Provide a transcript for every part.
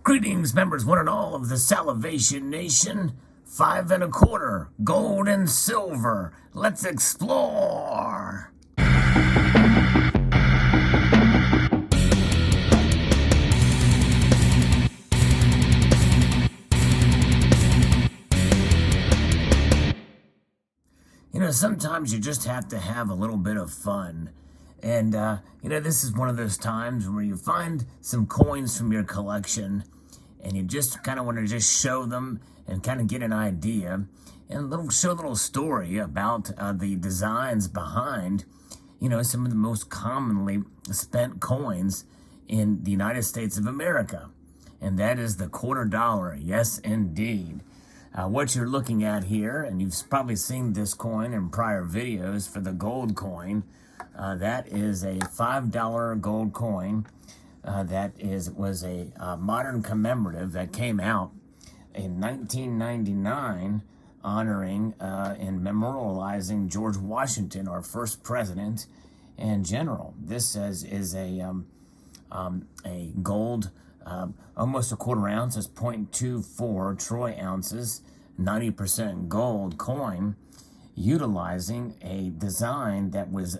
Greetings, members one and all of the Salivation Nation. 5 1/4, gold and silver. Let's explore. You know, sometimes you just have to have a little bit of fun. And, this is one of those times where you find some coins from your collection and you just kind of want to just show them and kind of get an idea and show a little story about the designs behind, some of the most commonly spent coins in the United States of America. And that is the $quarter. Yes, indeed. What you're looking at here, and you've probably seen this coin in prior videos for the gold coin, that is a $5 gold coin that was a modern commemorative that came out in 1999 honoring and memorializing George Washington, our first president and general. This is a gold, almost a quarter ounce, is 0.24 troy ounces, 90% gold coin, utilizing a design that was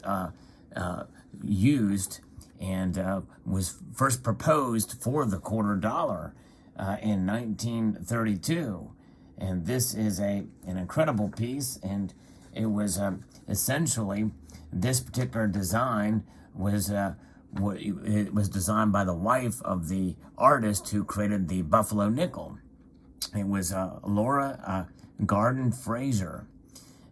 used and was first proposed for the $quarter in 1932. And this is an incredible piece, and it was essentially, this particular design was it was designed by the wife of the artist who created the Buffalo nickel. It was Laura Garden Fraser,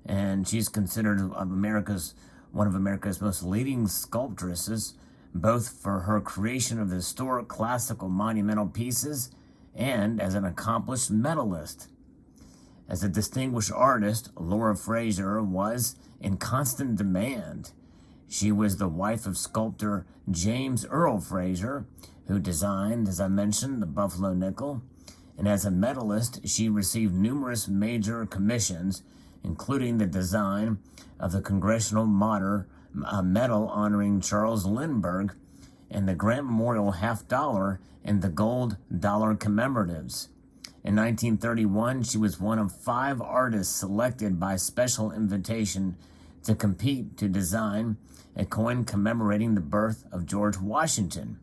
and she's considered one of America's most leading sculptresses, both for her creation of historic classical monumental pieces and as an accomplished medalist. As a distinguished artist, Laura Fraser was in constant demand. She was the wife of sculptor James Earl Fraser, who designed, as I mentioned, the Buffalo nickel. And as a medalist, she received numerous major commissions, including the design of the Congressional Medal honoring Charles Lindbergh and the Grant Memorial $50 and the gold dollar commemoratives. In 1931, she was one of 5 artists selected by special invitation to compete to design a coin commemorating the birth of George Washington.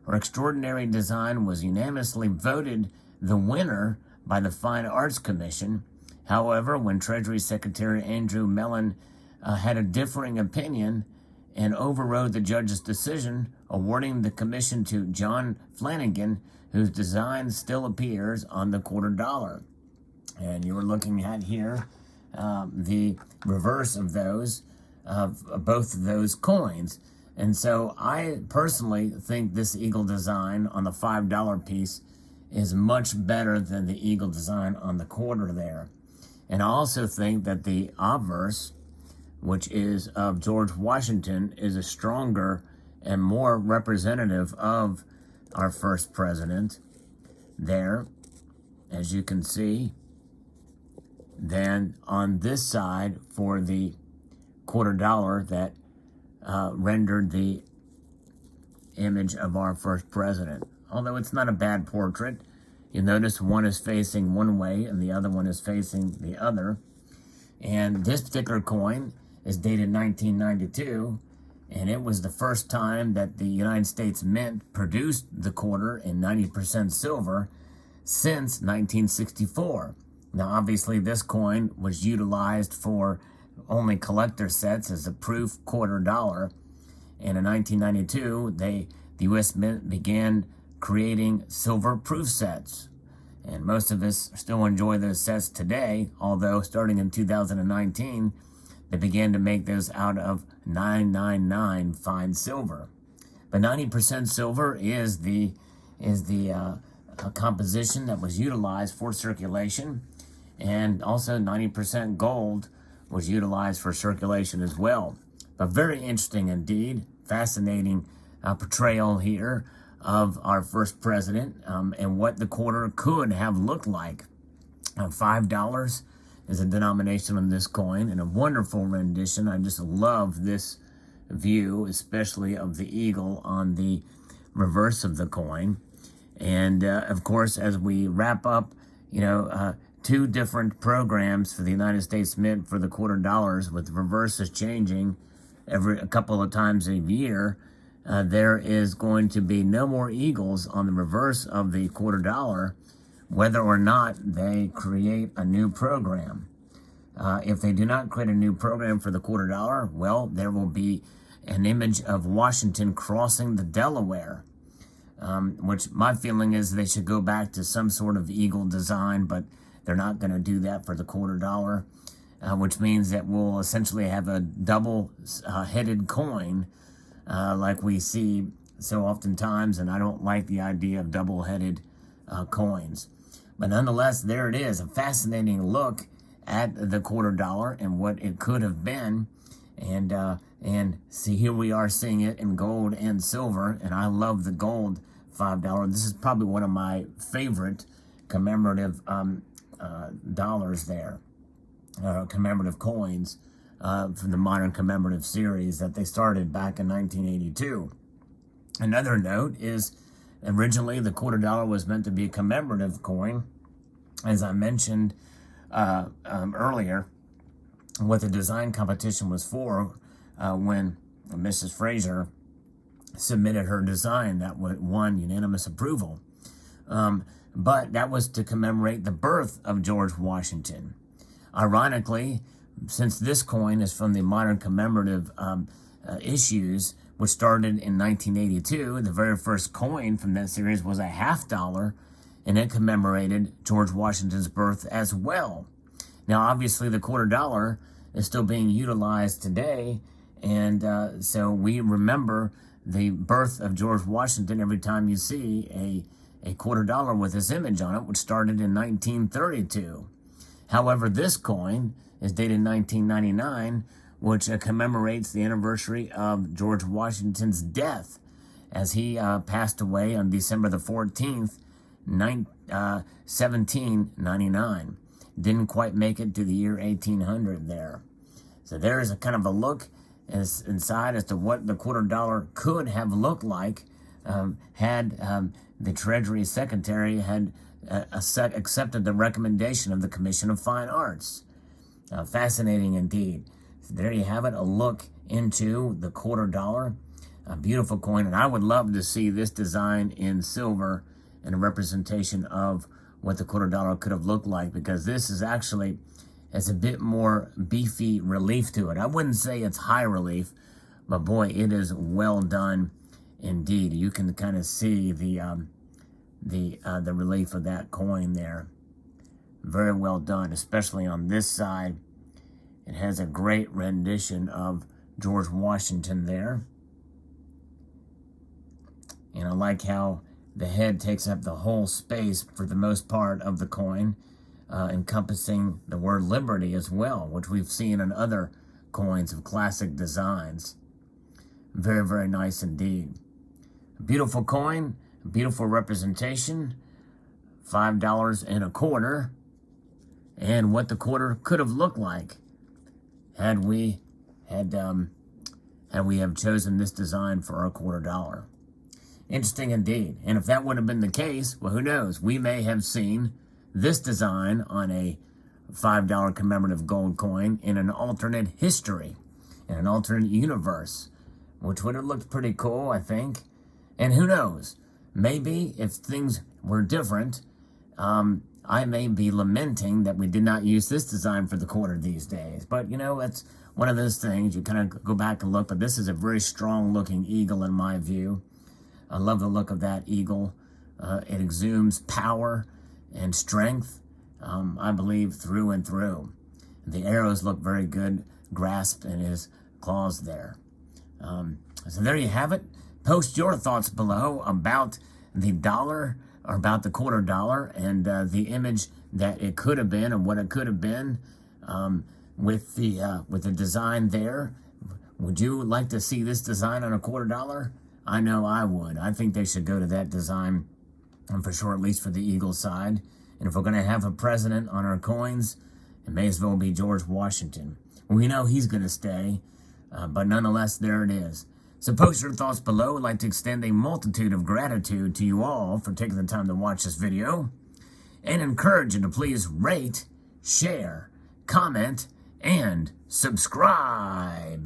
Her extraordinary design was unanimously voted the winner by the Fine Arts Commission. However, when Treasury Secretary Andrew Mellon had a differing opinion and overrode the judge's decision, awarding the commission to John Flanagan, whose design still appears on the $quarter. And you were looking at here the reverse of those, of both of those coins. And so I personally think this eagle design on the $5 piece is much better than the eagle design on the quarter there. And I also think that the obverse, which is of George Washington, is a stronger and more representative of our first president there, as you can see, than on this side for the $quarter that rendered the image of our first president. Although it's not a bad portrait. You notice one is facing one way and the other one is facing the other. And this particular coin is dated 1992, and it was the first time that the United States Mint produced the quarter in 90% silver since 1964. Now, obviously, this coin was utilized for only collector sets as a proof $quarter. And in 1992, the U.S. Mint began creating silver proof sets. And most of us still enjoy those sets today, although starting in 2019, they began to make those out of 999 fine silver. But 90% silver is the composition that was utilized for circulation, and also 90% gold was utilized for circulation as well. But very interesting indeed, fascinating portrayal here of our first president and what the quarter could have looked like. $5 is a denomination on this coin, and a wonderful rendition. I just love this view, especially of the eagle on the reverse of the coin. And of course, as we wrap up, two different programs for the United States Mint for the quarter dollars, with reverses changing a couple of times a year, there is going to be no more eagles on the reverse of the quarter dollar, whether or not they create a new program. If they do not create a new program for the quarter dollar, well, there will be an image of Washington crossing the Delaware, which my feeling is they should go back to some sort of eagle design, but they're not going to do that for the quarter dollar, which means that we'll essentially have a double-headed coin like we see so oftentimes, and I don't like the idea of double-headed coins. But nonetheless, there it is, a fascinating look at the quarter dollar and what it could have been. And see, here we are seeing it in gold and silver, and I love the gold $5. This is probably one of my favorite commemorative dollars there, commemorative coins from the modern commemorative series that they started back in 1982. Another note is originally the quarter dollar was meant to be a commemorative coin, as I mentioned earlier, what the design competition was for when Mrs. Fraser submitted her design that won unanimous approval. But that was to commemorate the birth of George Washington. Ironically, since this coin is from the modern commemorative issues, which started in 1982, the very first coin from that series was a $50, and it commemorated George Washington's birth as well. Now, obviously, the quarter dollar is still being utilized today, and so we remember the birth of George Washington every time you see a quarter dollar with his image on it, which started in 1932. However, this coin is dated 1999, which commemorates the anniversary of George Washington's death, as he passed away on December the 14th, 1799. Didn't quite make it to the year 1800 there. So there is a kind of a look inside as to what the quarter dollar could have looked like had the Treasury Secretary had accepted the recommendation of the Commission of Fine Arts. Fascinating indeed. So there you have it, a look into the quarter dollar. A beautiful coin, and I would love to see this design in silver and a representation of what the quarter dollar could have looked like, because this is actually has a bit more beefy relief to it. I wouldn't say it's high relief, but boy, it is well done indeed. You can kind of see the relief of that coin there. Very well done, especially on this side. It has a great rendition of George Washington there. And I like how the head takes up the whole space for the most part of the coin, encompassing the word liberty as well, which we've seen in other coins of classic designs. Very, very nice indeed. A beautiful coin, a beautiful representation, $5.25, and what the quarter could have looked like had we have chosen this design for our quarter dollar. Interesting indeed. And if that would have been the case, well, who knows? We may have seen this design on a $5 commemorative gold coin in an alternate history, in an alternate universe, which would have looked pretty cool, I think. And who knows? Maybe if things were different, I may be lamenting that we did not use this design for the quarter these days. But, that's one of those things. You kind of go back and look, but this is a very strong-looking eagle in my view. I love the look of that eagle. It exudes power and strength, I believe, through and through. The arrows look very good, grasped in his claws there. So there you have it. Post your thoughts below about the dollar, or about the quarter dollar, and the image that it could have been and what it could have been with the design there. Would you like to see this design on a quarter dollar? I know I would. I think they should go to that design, and for sure, at least for the eagle side. And if we're going to have a president on our coins, it may as well be George Washington. We know he's going to stay, but nonetheless, there it is. So post your thoughts below. I'd like to extend a multitude of gratitude to you all for taking the time to watch this video, and encourage you to please rate, share, comment, and subscribe.